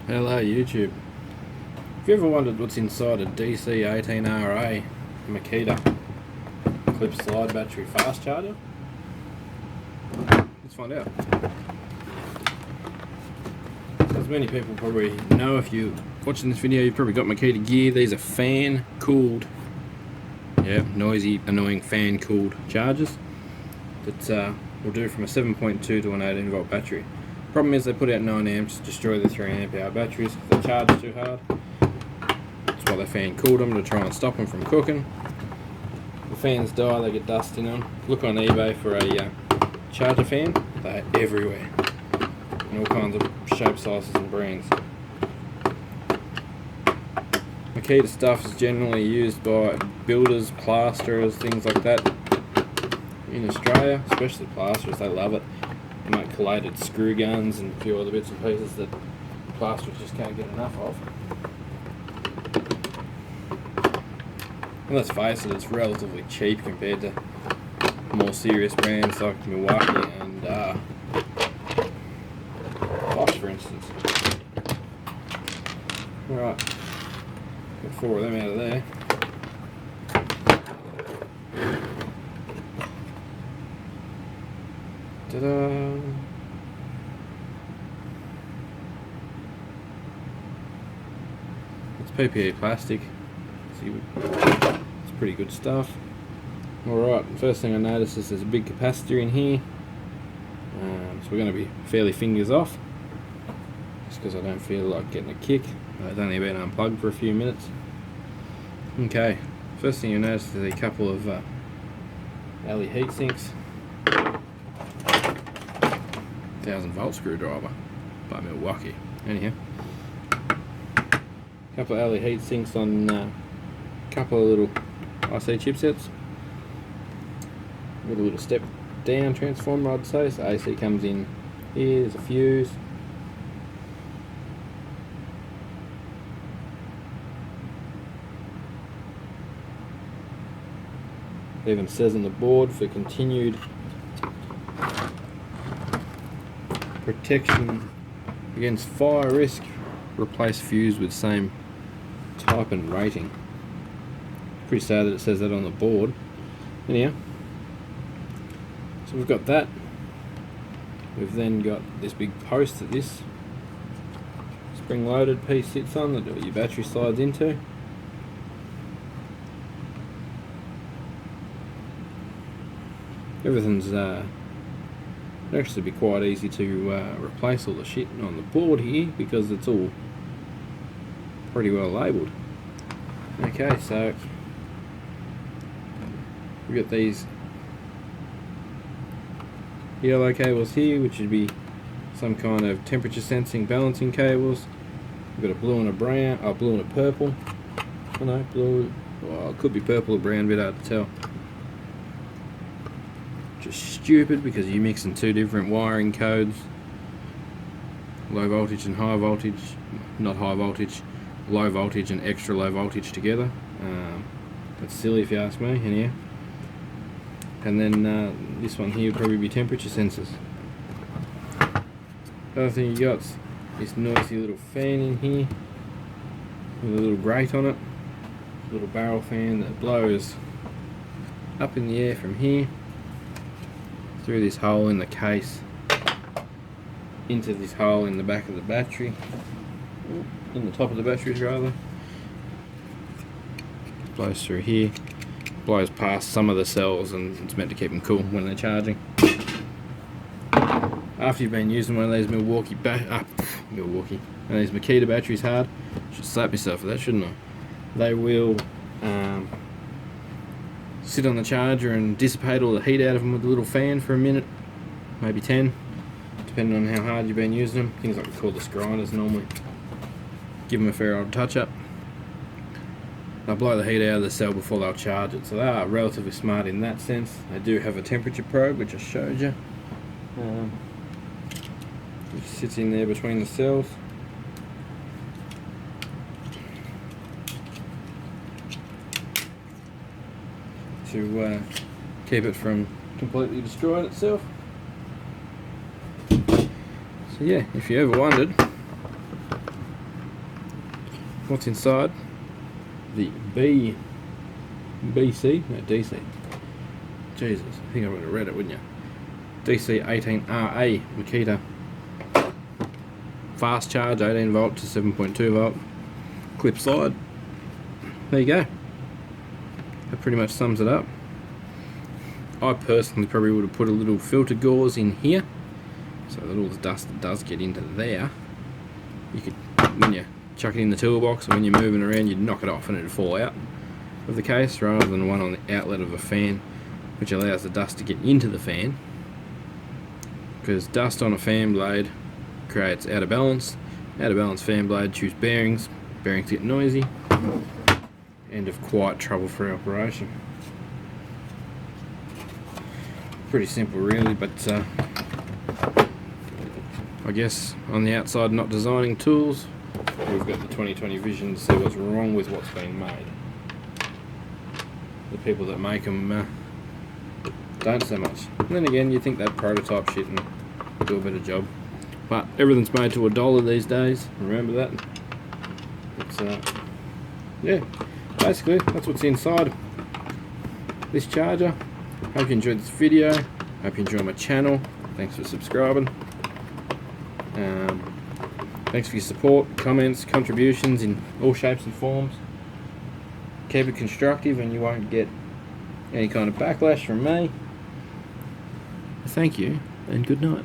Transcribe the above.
Hello YouTube. Have you ever wondered what's inside a DC18RA Makita clip slide battery fast charger? Let's find out. As many people probably know, if you're watching this video, you've probably got Makita gear. These are fan cooled, noisy, annoying fan cooled chargers that will do from a 7.2 to an 18 volt battery. Problem is they put out 9 amps, destroy the 3 amp hour batteries if they charge too hard. That's why they fan cooled them, to try and stop them from cooking. The fans die, they get dust in them. Look on eBay for a charger fan. They're everywhere, in all kinds of shapes, sizes and brands. Makita stuff is generally used by builders, plasterers, things like that in Australia, especially plasterers. They love it. They make collated screw guns and a few other bits and pieces that plasterers just can't get enough of. And let's face it, it's relatively cheap compared to more serious brands like Milwaukee and Bosch, for instance. Alright, got 4 of them out of there. Ta-da! It's PPE plastic. See, it's pretty good stuff. Alright, first thing I noticed is there's a big capacitor in here. So we're going to be fairly fingers off, just because I don't feel like getting a kick. It's only been unplugged for a few minutes. Okay, first thing you notice is a couple of alley heat sinks. 1000 volt screwdriver by Milwaukee. Anyhow, couple of alley heat sinks on a couple of little IC chipsets. Got a little step down transformer, I'd say. So AC comes in here. There's a fuse. It even says on the board, for continued protection against fire risk, replace fuse with same type and rating. Pretty sad that it says that on the board. Anyhow, so we've got that. We've then got this big post that this spring loaded piece sits on, that your battery slides into. Everything's actually be quite easy to replace all the shit on the board here, because it's all pretty well labelled. Okay, so we've got these yellow cables here, which would be some kind of temperature sensing balancing cables. We've got a blue and a brown, blue and a purple. Oh no, blue, well, it could be purple or brown, a bit hard to tell. Just stupid, because you're mixing 2 different wiring codes, low voltage and high voltage, not high voltage, low voltage and extra low voltage together. That's silly if you ask me. Anyhow, and then this one here would probably be temperature sensors. The other thing you got is this noisy little fan in here with a little grate on it, a little barrel fan that blows up in the air from here through this hole in the case into this hole in the back of the battery, in the top of the batteries rather. Blows through here, blows past some of the cells, and it's meant to keep them cool when they're charging. After you've been using one of these one of these Makita batteries hard, I should slap myself for that, shouldn't I? They will sit on the charger and dissipate all the heat out of them with a little fan for a minute, maybe 10, depending on how hard you've been using them. Things like cordless grinders normally give them a fair old touch up. They'll blow the heat out of the cell before they'll charge it, so they are relatively smart in that sense. They do have a temperature probe, which I showed you, which sits in there between the cells. To keep it from completely destroying itself. So yeah, if you ever wondered what's inside the DC. Jesus, I think I would have read it, wouldn't you? DC18RA Makita fast charge, 18 volt to 7.2 volt clip slide. There you go. That pretty much sums it up. I personally probably would have put a little filter gauze in here so that all the dust that does get into there, you could, when you chuck it in the toolbox and when you're moving around, you'd knock it off and it'd fall out of the case, rather than one on the outlet of a fan, which allows the dust to get into the fan, because dust on a fan blade creates out of balance fan blade chews bearings get noisy, end of quite trouble-free operation. Pretty simple really, but I guess on the outside, not designing tools, we've got the 2020 vision to see what's wrong with what's been made. The people that make them don't so much. And then again, you think they'd prototype shit and do a better job. But everything's made to $1 these days, remember that. It's, yeah, basically that's what's inside this charger. Hope you enjoyed this video. Hope you enjoy my channel. Thanks for subscribing. Thanks for your support, comments, contributions in all shapes and forms. Keep it constructive and you won't get any kind of backlash from me. Thank you and good night.